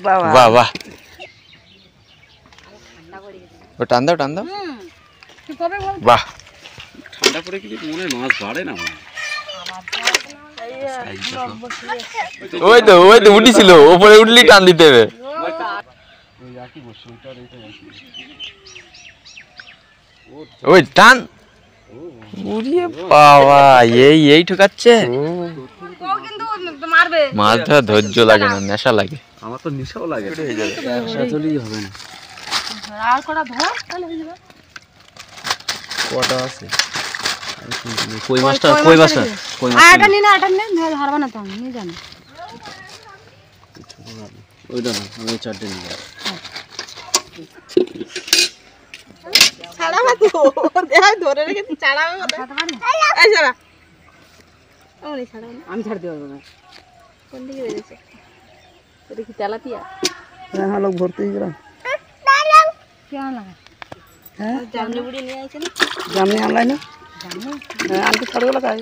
বাহ বাহ, ও টান দাও টান দাও। বাহ, ঠান্ডা পড়ে কি মনে হয় মাছ বাড়ে না? ওই তো উঠেছিল, ওপরে উঠলেই টান দিতে হবে। ওই টান, উড়িয়ে বাবা, এই ঠকাচ্ছে। মাছ ধরা ধৈর্য লাগে না, নেশা লাগে। আমার তো নেশাও লাগে। হয়ে যাবে, চলেই হবে না। আর কটা ধর তাহলে হয়ে যাবে। কটা আছে? কই মাছটা কই মাছটা আটা নি না, আটা নে, ধর হারবা না তো আমি নিয়ে জানি। ওইটা না, আমি চারটে নিয়ে যাব। ছাড়াবা তো, দেখ ধরে রেখে ছাড়াবে বলে। এই ছাড়া, ওরে ছাড়াবে না, আমি ছাড় দিও না। কোন দিকে বেরিয়েছে? এটা কি তেলাপিয়া? হ্যাঁ লোক ভর্তি হয়ে গেল। কেন লাগা? হ্যাঁ জামনি বুড়ি নিয়ে আইছে না? জামনি আনলাই না? জামনি হ্যাঁ আনতে ছাড় গেল কাই।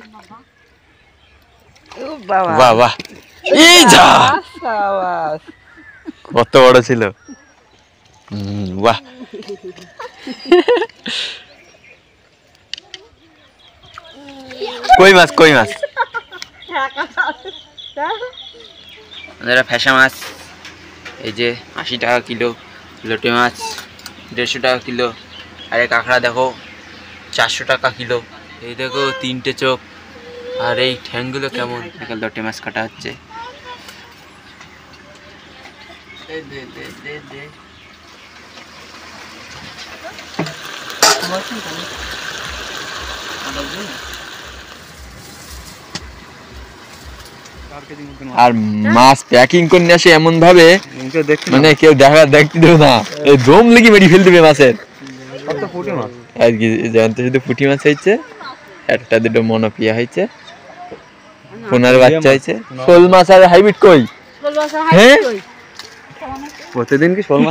ও বাবা বাহ বাহ, এই যা শাবাশ, কত বড় ছিল। বাহ, কই মাছ কই মাছ, ফ্যাসা মাছ। এই যে 80 টাকা কিলো লোটে মাছ, 150 টাকা কিলো। আর এই কাঁকড়া দেখো 400 টাকা কিলো। এই দেখো 3টে চোখ, আর এই ঠ্যাংগুলো কেমন। লোটে মাছ কাটা হচ্ছে। আর মাছ প্যাকিং করে নিয়ে আসে এমন ভাবে, মানে কেউ দেখতে দেবে না, এই দম লেগে মেরে ফেল দেবে মাছের। আজকে জ্যান্ত শুধু পুঁটি মাছ হয়েছে, একটা দুটো মনোপিয়া হয়েছে, পোনার বাচ্চা হয়েছে। শোল মাছ আর হাইব্রিড কই? হ্যাঁ, প্রতিদিন কি শোল মাছ